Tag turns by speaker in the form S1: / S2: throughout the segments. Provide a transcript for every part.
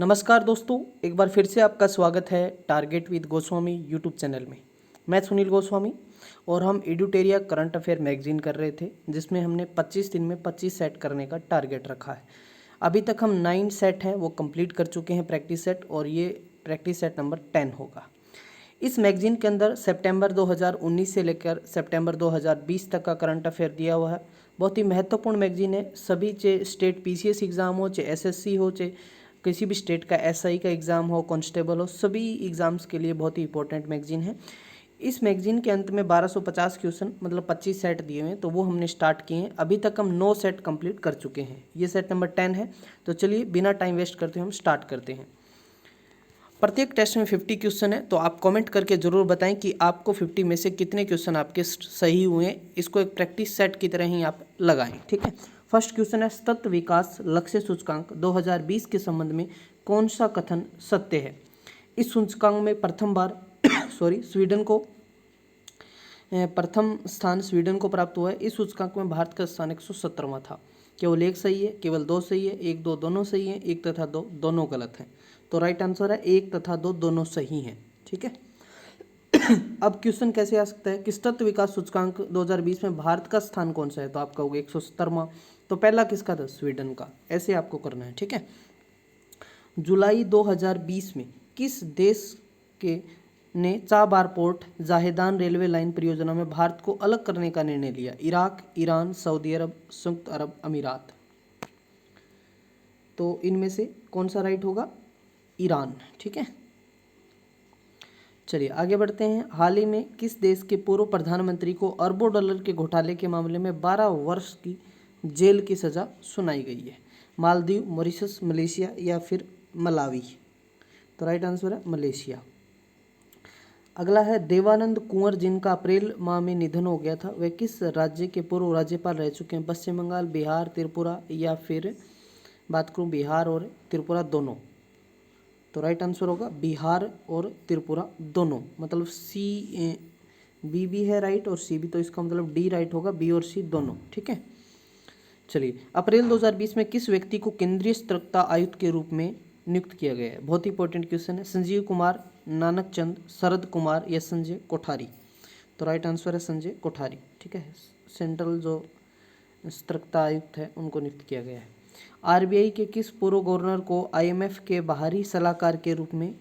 S1: नमस्कार दोस्तों, एक बार फिर से आपका स्वागत है target with Goswami YouTube channel में। मैं सुनील गोस्वामी और हम एडुटेरिया करंट अफेयर मैगजीन कर रहे थे, जिसमें हमने 25 दिन में 25 सेट करने का टारगेट रखा है। अभी तक हम 9 सेट हैं वो कंप्लीट कर चुके हैं प्रैक्टिस सेट, और ये प्रैक्टिस सेट नंबर 10 होगा। इस मैगजीन के अंदर सितंबर 2019 से लेकर सितंबर 2020 तक का करंट अफेयर दिया हुआ है। बहुत ही महत्वपूर्ण मैगजीन है। सभी चाहे स्टेट पीसीएस एग्ज़ाम हो, चाहे एसएससी हो, चाहे किसी भी स्टेट का एसआई का एग्ज़ाम हो, कांस्टेबल हो, सभी एग्ज़ाम्स के लिए बहुत ही इंपॉर्टेंट मैगजीन है। इस मैगजीन के अंत में 1250 क्वेश्चन मतलब 25 सेट दिए हुए हैं, तो वो हमने स्टार्ट किए हैं। अभी तक हम 9 सेट कंप्लीट कर चुके हैं। ये सेट नंबर 10 है। तो चलिए बिना टाइम वेस्ट करते हुए हम स्टार्ट करते हैं। प्रत्येक टेस्ट में 50 क्वेश्चन है, तो आप कमेंट करके ज़रूर बताएं कि आपको 50 में से कितने क्वेश्चन आपके सही हुए हैं। इसको एक प्रैक्टिस सेट की तरह ही आप लगाएं, ठीक है। फर्स्ट क्वेश्चन है, सतत विकास लक्ष्य सूचकांक 2020 के संबंध में कौन सा कथन सत्य है। इस सूचकांक में प्रथम बार स्वीडन को प्रथम स्थान स्वीडन को प्राप्त हुआ है। इस सूचकांक में भारत का स्थान 117वां था। केवल एक सही है, केवल दो सही है, एक दो दोनों सही है, एक तथा दो दोनों गलत हैं। तो राइट आंसर है एक तथा दो दोनों सही हैं, ठीक है। अब क्वेश्चन कैसे आ सकता है कि सतत विकास सूचकांक 2020 में भारत का स्थान कौन सा है, तो आप कहोगे 170वां। तो पहला किसका था, स्वीडन का। ऐसे आपको करना है, ठीक है। जुलाई 2020 में किस देश के ने Chabahar port Zahedan railway line परियोजना में भारत को अलग करने का निर्णय लिया। इराक, ईरान, सऊदी अरब, संयुक्त अरब अमीरात। तो इनमें से कौन सा राइट होगा, ईरान, ठीक है। चलिए आगे बढ़ते हैं। हाल ही में किस देश के पूर्व प्रधानमंत्री को अरबों डॉलर के घोटाले के मामले में 12 वर्ष की जेल की सजा सुनाई गई है। मालदीव, मॉरिशस, मलेशिया या फिर मलावी। तो राइट आंसर है मलेशिया। अगला है, देवानंद कुंवर जिनका अप्रैल माह में निधन हो गया था, वह किस राज्य के पूर्व राज्यपाल रह चुके हैं। पश्चिम बंगाल, बिहार, त्रिपुरा या फिर बात करूं बिहार और त्रिपुरा दोनों। तो राइट आंसर होगा बिहार और त्रिपुरा दोनों, मतलब सी बी भी है राइट और सी भी, तो इसका मतलब डी राइट होगा, बी और सी दोनों, ठीक है। चलिए, अप्रैल 2020 में किस व्यक्ति को केंद्रीय सतर्कता आयुक्त के रूप में नियुक्त किया गया है। बहुत इंपॉर्टेंट क्वेश्चन है। संजीव कुमार, नानक चंद, शरद कुमार या संजय कोठारी। तो राइट आंसर है संजय कोठारी, ठीक है। सेंट्रल जो सतर्कता आयुक्त है उनको नियुक्त किया गया है। आरबीआई के किस पूर्व गवर्नर को आईएमएफ के बाहरी सलाहकार के रूप में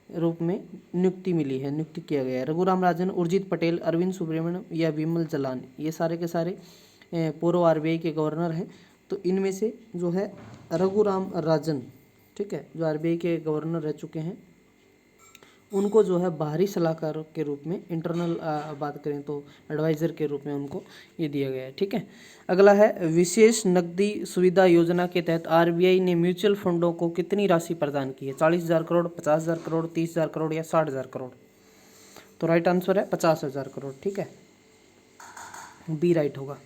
S1: नियुक्ति मिली है, नियुक्त किया गया है। रघुराम राजन, उर्जित पटेल, अरविंद सुब्रमण्यम या विमल जलान। ये सारे के सारे पूर्व आरबीआई के गवर्नर हैं। तो इनमें से जो है रघुराम राजन, ठीक है, जो आरबीआई के गवर्नर रह चुके हैं, उनको जो है बाहरी सलाहकार के रूप में, इंटरनल बात करें तो एडवाइज़र के रूप में उनको ये दिया गया है, ठीक है। अगला है, विशेष नकदी सुविधा योजना के तहत आरबीआई ने म्यूचुअल फंडों को कितनी राशि प्रदान की है। 40,000 करोड़, 50,000 करोड़, 30,000 करोड़ या 60,000 करोड़। तो राइट आंसर है 50,000 करोड़, ठीक है, बी राइट होगा।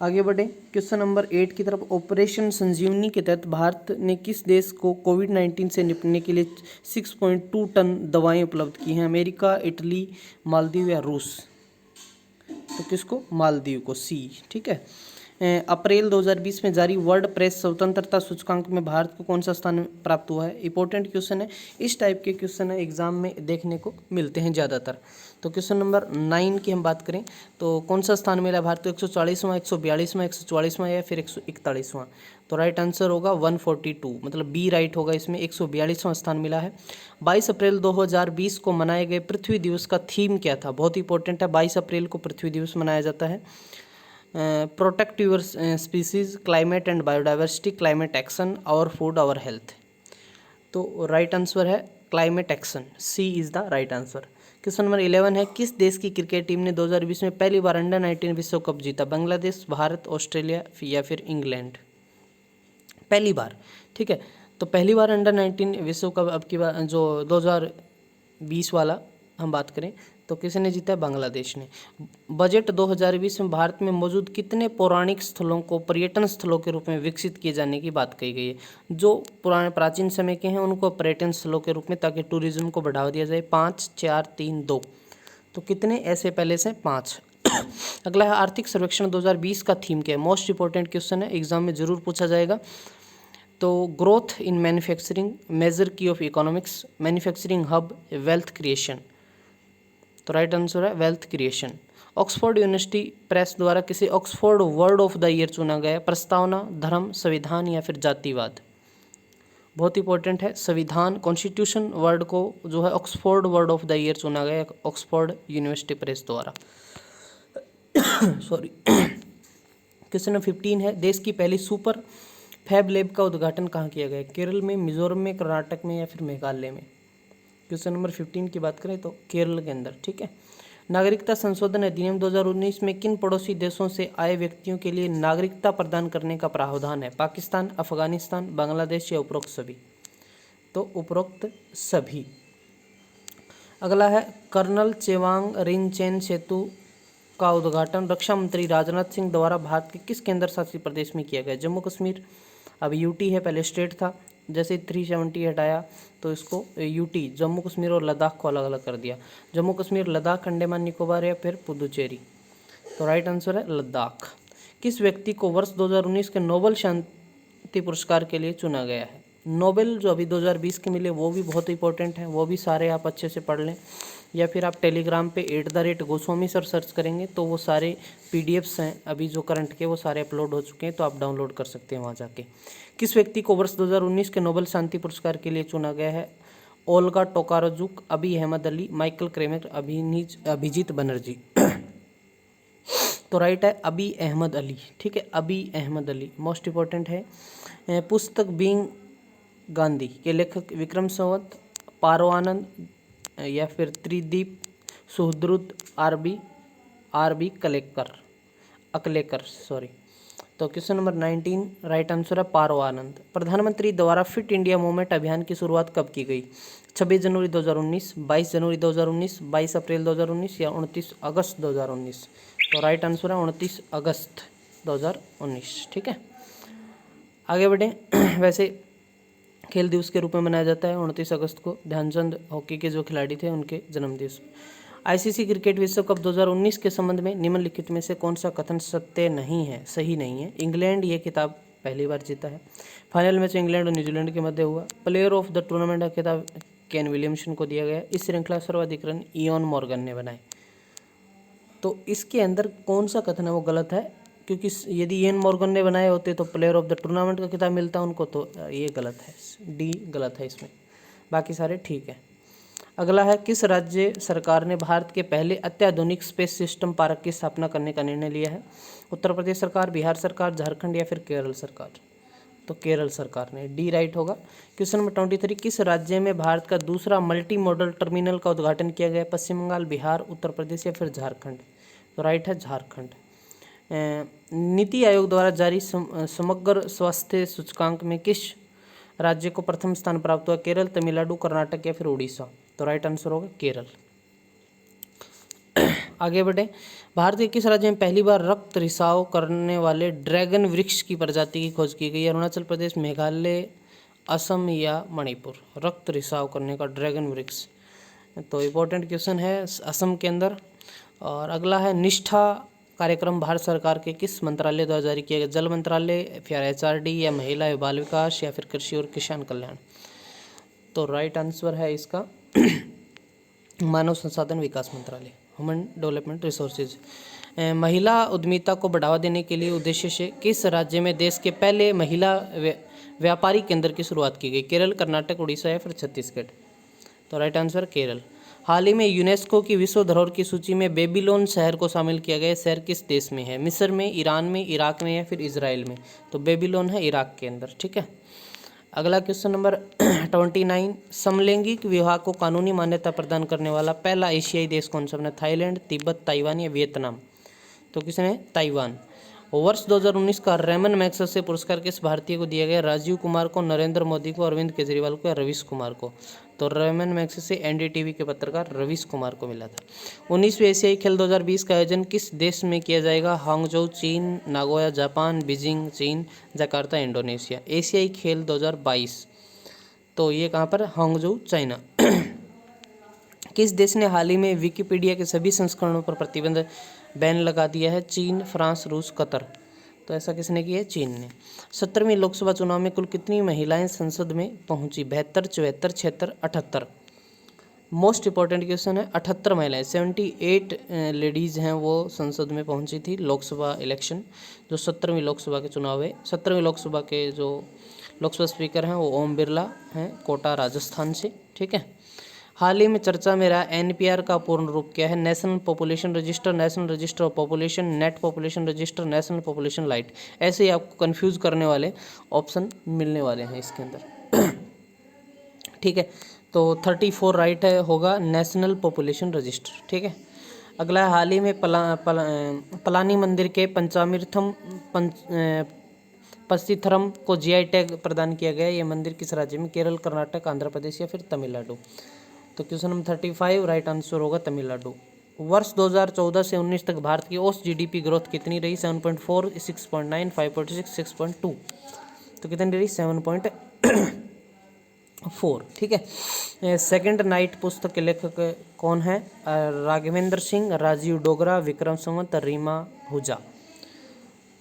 S1: आगे बढ़े क्वेश्चन नंबर 8 की तरफ। ऑपरेशन संजीवनी के तहत भारत ने किस देश को कोविड-19 से निपटने के लिए 6.2 टन दवाएं उपलब्ध की हैं। अमेरिका, इटली, मालदीव या रूस। तो किसको, मालदीव को, सी, ठीक है। अप्रैल 2020 में जारी वर्ल्ड प्रेस स्वतंत्रता सूचकांक में भारत को कौन सा स्थान प्राप्त हुआ है। इंपॉर्टेंट क्वेश्चन है। इस टाइप के क्वेश्चन एग्जाम में देखने को मिलते हैं ज़्यादातर। तो क्वेश्चन नंबर 9 की हम बात करें तो कौन सा स्थान मिला भारत को, 140वां, 142वां, 144वां या फिर 141वां। तो राइट आंसर होगा 142, मतलब बी राइट होगा इसमें, 142वां स्थान मिला है। 22 अप्रैल 2020 को मनाए गए पृथ्वी दिवस का थीम क्या था। बहुत इंपॉर्टेंट है, 22 अप्रैल को पृथ्वी दिवस मनाया जाता है। Protect your species, climate and biodiversity, climate action, our food our health. तो राइट आंसर है climate action, C is the right answer. Question number 11 है, किस देश की क्रिकेट टीम ने 2020 में पहली बार अंडर-19 विश्व कप जीता। बांग्लादेश, भारत, ऑस्ट्रेलिया या फिर इंग्लैंड। पहली बार, ठीक है। तो पहली बार अंडर-19 विश्व कप अब की बार जो 2020 वाला हम बात करें तो किसने जीता है, बांग्लादेश ने। बजट 2020 में भारत में मौजूद कितने पौराणिक स्थलों को पर्यटन स्थलों के रूप में विकसित किए जाने की बात कही गई है। जो पुराने प्राचीन समय के हैं उनको पर्यटन स्थलों के रूप में, ताकि टूरिज्म को बढ़ावा दिया जाए। 5, 4, 3, 2। तो कितने ऐसे पहले से 5। अगला है, आर्थिक सर्वेक्षण 2020 का थीम क्या है। मोस्ट इंपॉर्टेंट क्वेश्चन है, एग्जाम में जरूर पूछा जाएगा। तो ग्रोथ इन मैन्युफैक्चरिंग, मेजर की of economics, manufacturing hub, wealth creation. तो राइट आंसर है wealth creation. Oxford university press द्वारा किसे Oxford word of the year चुना गया? प्रस्तावना, धर्म, संविधान या फिर जातिवाद? बहुत इंपॉर्टेंट है, संविधान कॉन्स्टिट्यूशन वर्ड को जो है Oxford word of the year चुना गया ऑक्सफोर्ड यूनिवर्सिटी प्रेस द्वारा। सॉरी। क्वेश्चन नंबर 15 है, देश की पहली सुपर फैब लैब का उद्घाटन कहाँ किया गया? केरल में, मिजोरम में, कर्नाटक में या फिर मेघालय में? क्वेश्चन नंबर 15 की बात करें तो केरल के अंदर। ठीक है। नागरिकता संशोधन अधिनियम 2019 में किन पड़ोसी देशों से आए व्यक्तियों के लिए नागरिकता प्रदान करने का प्रावधान है? पाकिस्तान, अफगानिस्तान, बांग्लादेश या उपरोक्त सभी? तो उपरोक्त सभी। अगला है, कर्नल चेवांग रिनचेन सेतु का उद्घाटन रक्षा मंत्री राजनाथ सिंह द्वारा भारत के किस केंद्र शासित प्रदेश में किया गया? जम्मू कश्मीर, अब यूटी है, पहले स्टेट था, जैसे 370 हटाया तो इसको यूटी, जम्मू कश्मीर और लद्दाख को अलग अलग कर दिया। जम्मू कश्मीर, लद्दाख, अंडमान निकोबार या फिर पुदुचेरी? तो राइट आंसर है लद्दाख। किस व्यक्ति को वर्ष 2019 के नोबेल शांति पुरस्कार के लिए चुना गया है? नोबेल जो अभी 2020 के मिले वो भी बहुत इंपॉर्टेंट है, वो भी सारे आप अच्छे से पढ़ लें, या फिर आप टेलीग्राम पे @गोस्वामी सर सर्च करेंगे तो वो सारे PDFs हैं अभी जो करंट के, वो सारे अपलोड हो चुके हैं, तो आप डाउनलोड कर सकते हैं वहाँ जाके। किस व्यक्ति को वर्ष 2019 के नोबेल शांति पुरस्कार के लिए चुना गया है? ओल्गा टोकाराजुक, अबी अहमद अली, माइकल क्रेमर, अभिजीत बनर्जी? तो राइट है अबी अहमद अली। ठीक है, अबी अहमद अली मोस्ट इंपॉर्टेंट है। पुस्तक बीइंग गांधी के लेखक विक्रम संवत, पारो आनंद या फिर त्रिदीप सुहद्रुत, आर बी अकलेकर सॉरी। तो क्वेश्चन नंबर 19 राइट आंसर है पारो आनंद। प्रधानमंत्री द्वारा फिट इंडिया मूवमेंट अभियान की शुरुआत कब की गई? 26 जनवरी 2019, 22 जनवरी 2019, 22 अप्रैल 2019 या 29 अगस्त 2019? तो राइट आंसर है 29 अगस्त 2019। ठीक है, आगे बढ़ें। वैसे खेल दिवस के रूप में मनाया जाता है 29 अगस्त को, ध्यानचंद हॉकी के जो खिलाड़ी थे उनके जन्मदिवस। आईसीसी क्रिकेट विश्व कप 2019 के संबंध में निम्नलिखित में से कौन सा कथन सत्य नहीं है, सही नहीं है? इंग्लैंड ये खिताब पहली बार जीता है। फाइनल मैच इंग्लैंड और न्यूजीलैंड के मध्य हुआ। प्लेयर ऑफ द टूर्नामेंट का खिताब केन विलियमसन को दिया गया। इस श्रृंखला सर्वाधिक रन इयॉन मॉर्गन ने बनाए। तो इसके अंदर कौन सा कथन है वो गलत है, क्योंकि यदि इयन मॉर्गन ने बनाए होते तो प्लेयर ऑफ द टूर्नामेंट का खिताब मिलता उनको, तो ये गलत है, डी गलत है इसमें, बाकी सारे ठीक है। अगला है, किस राज्य सरकार ने भारत के पहले अत्याधुनिक स्पेस सिस्टम पार्क की स्थापना करने का निर्णय लिया है? उत्तर प्रदेश सरकार, बिहार सरकार, झारखंड या फिर केरल सरकार? तो केरल सरकार ने, डी राइट होगा। क्वेश्चन नंबर 23, किस राज्य में भारत का दूसरा मल्टी मॉडल टर्मिनल का उद्घाटन किया गया? पश्चिम बंगाल, बिहार, उत्तर प्रदेश या फिर झारखंड? तो राइट है झारखंड। नीति आयोग द्वारा जारी समग्र स्वास्थ्य सूचकांक में किस राज्य को प्रथम स्थान प्राप्त हुआ? केरल, तमिलनाडु, कर्नाटक या फिर उड़ीसा? तो राइट आंसर होगा केरल। आगे बढ़े, भारत के किस राज्य में पहली बार रक्त रिसाव करने वाले ड्रैगन वृक्ष की प्रजाति की खोज की गई? अरुणाचल प्रदेश, मेघालय, असम या मणिपुर? रक्त रिसाव करने का ड्रैगन वृक्ष, तो इम्पोर्टेंट क्वेश्चन है, असम के अंदर। और अगला है, निष्ठा कार्यक्रम भारत सरकार के किस मंत्रालय द्वारा जारी किया गया? जल मंत्रालय, फिर HRD या महिला एवं बाल विकास या फिर कृषि और किसान कल्याण? तो राइट आंसर है इसका मानव संसाधन विकास मंत्रालय, ह्यूमन डेवलपमेंट रिसोर्सेज। महिला उद्यमिता को बढ़ावा देने के लिए उद्देश्य से किस राज्य में देश के पहले महिला व्यापारी केंद्र की शुरुआत की गई? केरल, कर्नाटक, उड़ीसा या फिर छत्तीसगढ़? तो राइट आंसर केरल। हाल ही में यूनेस्को की विश्व धरोहर की सूची में बेबीलोन शहर को शामिल किया गया। शहर किस देश में है? मिस्र में, ईरान में, इराक में या फिर इजराइल में? तो बेबीलोन है इराक के अंदर। ठीक है, अगला क्वेश्चन नंबर 29, समलैंगिक विवाह को कानूनी मान्यता प्रदान करने वाला पहला एशियाई देश कौन सा बना? थाईलैंड, तिब्बत, ताइवान या वियतनाम? तो किसने? ताइवान। वर्ष 2019 का रेमन मैग्सेसे पुरस्कार किस भारतीय को दिया गया? राजीव कुमार को, नरेंद्र मोदी को, अरविंद केजरीवाल को या रवीश कुमार को? तो रेमन मैग्सेसे NDTV के पत्रकार रवीश कुमार को मिला था। 19वीं एशियाई खेल 2020 का आयोजन किस देश में किया जाएगा? हांगझोउ चीन, नागोया जापान, बीजिंग चीन, जकार्ता इंडोनेशिया? एशियाई खेल 2022, तो ये कहाँ पर? Hangzhou China. किस देश ने हाल ही में विकिपीडिया के सभी संस्करणों पर प्रतिबंध बैन लगा दिया है? चीन, फ्रांस, रूस, कतर? तो ऐसा किसने किया है? चीन ने। 17वीं लोकसभा चुनाव में कुल कितनी महिलाएं संसद में पहुंची? 72, 74, 76, 78। मोस्ट इंपॉर्टेंट क्वेश्चन है। 78 महिलाएं, 78 लेडीज़ हैं वो संसद में पहुंची थी लोकसभा इलेक्शन, जो 17वीं लोकसभा के चुनाव है। 17वीं लोकसभा के जो लोकसभा स्पीकर हैं वो ओम बिरला हैं, कोटा राजस्थान से। ठीक है। हाल ही में चर्चा में रहा एनपीआर का पूर्ण रूप क्या है? National population register, national register of population, net population register, national population light. ऐसे ही आपको कंफ्यूज करने वाले ऑप्शन मिलने वाले हैं इसके अंदर। ठीक है, तो 34 राइट है होगा नेशनल पॉपुलेशन रजिस्टर। ठीक है। अगला है, हाल ही में पलानी मंदिर के पंचामृतम पस्तीथरम को जीआई टैग प्रदान किया गया। ये मंदिर किस राज्य में? केरल, कर्नाटक, आंध्र प्रदेश या फिर तमिलनाडु। तो क्वेश्चन नंबर 35 राइट आंसर होगा तमिलनाडु। वर्ष 2014 से 19 तक भारत की औसत जीडीपी ग्रोथ कितनी रही? 7.4, 6.9, 5.6, 6.2। तो कितनी रही? 7.4। ठीक है। सेकंड नाइट पुस्तक के लेखक कौन है? राघवेंद्र सिंह, राजीव डोगरा, विक्रम संवत, रीमा हुजा।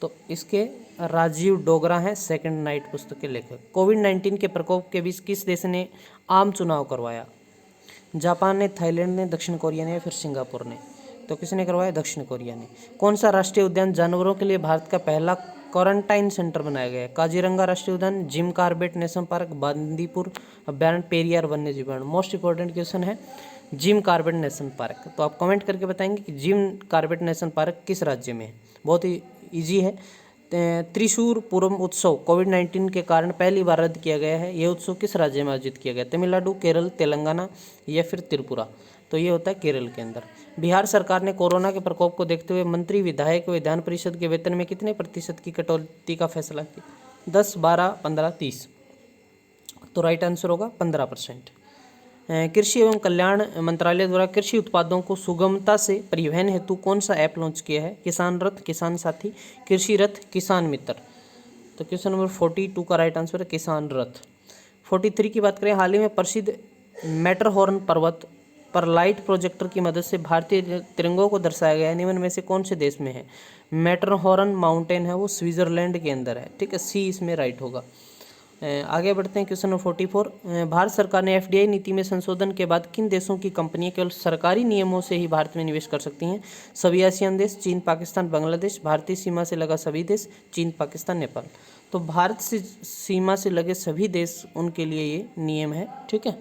S1: तो इसके राजीव डोगरा हैं सेकंड नाइट पुस्तक के लेखक। कोविड-19 के प्रकोप के बीच किस देश ने आम चुनाव करवाया? जापान ने, थाईलैंड ने, दक्षिण कोरिया ने या फिर सिंगापुर ने। तो किसने करवाया? दक्षिण कोरिया ने। कौन सा राष्ट्रीय उद्यान जानवरों के लिए भारत का पहला क्वारंटाइन सेंटर बनाया गया है? काजीरंगा राष्ट्रीय उद्यान, Jim Corbett national park, Bandipur अभ्यारण्य, पेरियार वन्यजीव अभ्यारण्य। मोस्ट इंपॉर्टेंट क्वेश्चन है जिम कॉर्बेट नेशनल पार्क। तो आप कमेंट करके बताएंगे कि जिम कॉर्बेट नेशनल पार्क किस राज्य में है। बहुत ही ईजी है। त्रिशूर पूरम उत्सव कोविड-19 के कारण पहली बार रद्द किया गया है। यह उत्सव किस राज्य में आयोजित किया गया? तमिलनाडु, केरल, तेलंगाना या फिर त्रिपुरा। तो ये होता है केरल के अंदर। बिहार सरकार ने कोरोना के प्रकोप को देखते हुए मंत्री, विधायक व विधान परिषद के वेतन में कितने प्रतिशत की कटौती का फैसला किया? 10, 12, 15, 30। तो राइट आंसर होगा 15%। कृषि एवं कल्याण मंत्रालय द्वारा कृषि उत्पादों को सुगमता से परिवहन हेतु कौन सा ऐप लॉन्च किया है? किसान रथ, किसान साथी, कृषि रथ, किसान मित्र। तो क्वेश्चन नंबर 42 का राइट आंसर है किसान रथ। 43 की बात करें, हाल ही में प्रसिद्ध मैटरहॉर्न पर्वत पर लाइट प्रोजेक्टर की मदद से भारतीय तिरंगों को दर्शाया गया है। निम्न में से कौन से देश में है? मैटरहॉर्न माउंटेन है वो स्विट्जरलैंड के अंदर है। ठीक है, सी इसमें राइट होगा। आगे बढ़ते हैं क्वेश्चन नंबर 44। भारत सरकार ने एफडीआई नीति में संशोधन के बाद किन देशों की कंपनियां केवल सरकारी नियमों से ही भारत में निवेश कर सकती हैं? सभी आसियान देश, चीन, पाकिस्तान, बांग्लादेश, भारतीय सीमा से लगा सभी देश, चीन, पाकिस्तान, नेपाल। तो भारत से सीमा से लगे सभी देश, उनके लिए ये नियम है। ठीक है।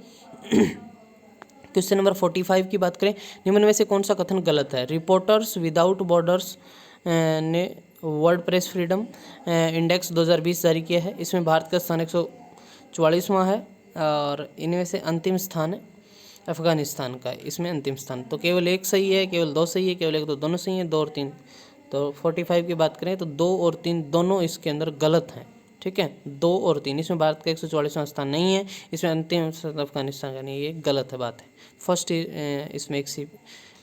S1: क्वेश्चन नंबर 45 की बात करें, निम्न में से कौन सा कथन गलत है? रिपोर्टर्स विदाउट बॉर्डर्स ने वर्ल्ड प्रेस फ्रीडम इंडेक्स 2020 जारी किया है। इसमें भारत का स्थान 144वां है और इनमें से अंतिम स्थान है अफगानिस्तान का, इसमें अंतिम स्थान। तो केवल एक सही है, केवल दो सही है, केवल एक, दो, दोनों सही हैं, 2 और 3। तो 45 की बात करें तो 2 और 3 दोनों इसके अंदर गलत हैं। ठीक है, 2 और 3, इसमें भारत का 144वां स्थान नहीं है, इसमें अंतिम स्थान अफगानिस्तान का नहीं, ये गलत है बात है। फर्स्ट इसमें एक सी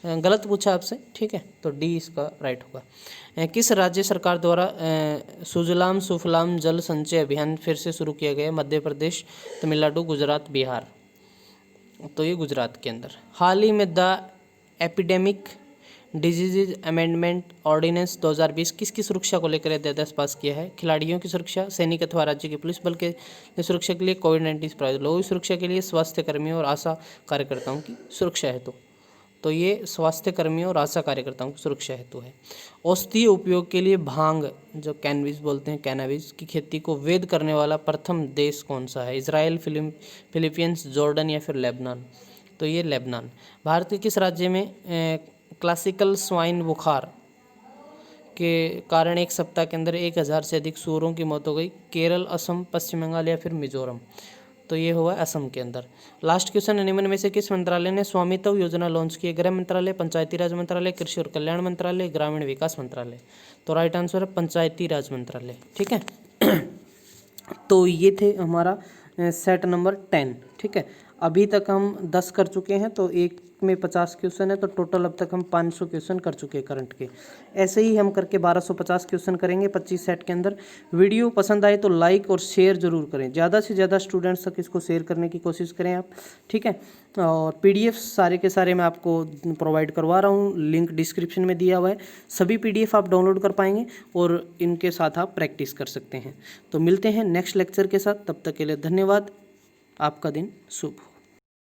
S1: गलत पूछा आपसे। ठीक है, तो डी इसका राइट होगा। किस राज्य सरकार द्वारा सुजलाम सुफलाम जल संचय अभियान फिर से शुरू किया गया? मध्य प्रदेश, तमिलनाडु, गुजरात, बिहार। तो ये गुजरात के अंदर। हाल ही में the epidemic disease amendment ordinance 2020 किसकी सुरक्षा को लेकर अध्यादेश पास किया है? खिलाड़ियों की सुरक्षा, सैनिक अथवा राज्य के पुलिस बल के सुरक्षा के लिए, कोविड-19 से प्रभावित लोगों की सुरक्षा के लिए, स्वास्थ्य कर्मियों और आशा कार्यकर्ताओं की सुरक्षा हेतु। तो ये स्वास्थ्य कर्मियों और आशा कार्यकर्ताओं की सुरक्षा हेतु है। औषधीय उपयोग के लिए भांग, जो कैनबिस बोलते हैं, कैनाबिस की खेती को वैध करने वाला प्रथम देश कौन सा है? इजराइल, फिलीपींस, जॉर्डन या फिर लेबनान। तो ये लेबनान। भारत के किस राज्य में क्लासिकल स्वाइन बुखार के कारण एक सप्ताह के अंदर 1000 से अधिक सूअरों की मौत हो गई? केरल, असम, पश्चिम बंगाल या फिर मिजोरम। तो ये हुआ असम के अंदर। लास्ट क्वेश्चन, निम्न में से किस मंत्रालय ने स्वामित्व योजना लॉन्च की है? गृह मंत्रालय, पंचायती राज मंत्रालय, कृषि और कल्याण मंत्रालय, ग्रामीण विकास मंत्रालय। तो राइट आंसर है पंचायती राज मंत्रालय। ठीक है। तो ये थे हमारा सेट नंबर 10। ठीक है, अभी तक हम 10 कर चुके हैं, तो एक में 50 क्वेश्चन है, तो टोटल अब तक हम 500 क्वेश्चन कर चुके हैं करंट के। ऐसे ही हम करके 1250 क्वेश्चन करेंगे 25 सेट के अंदर। वीडियो पसंद आए तो लाइक और शेयर जरूर करें, ज़्यादा से ज़्यादा स्टूडेंट्स तक इसको शेयर करने की कोशिश करें आप, ठीक है। और PDF सारे के सारे मैं आपको प्रोवाइड करवा रहा हूँ, लिंक डिस्क्रिप्शन में दिया हुआ है। सभी PDF आप डाउनलोड कर पाएंगे और इनके साथ आप प्रैक्टिस कर सकते हैं। तो मिलते हैं नेक्स्ट लेक्चर के साथ, तब तक के लिए धन्यवाद। आपका दिन शुभ हो।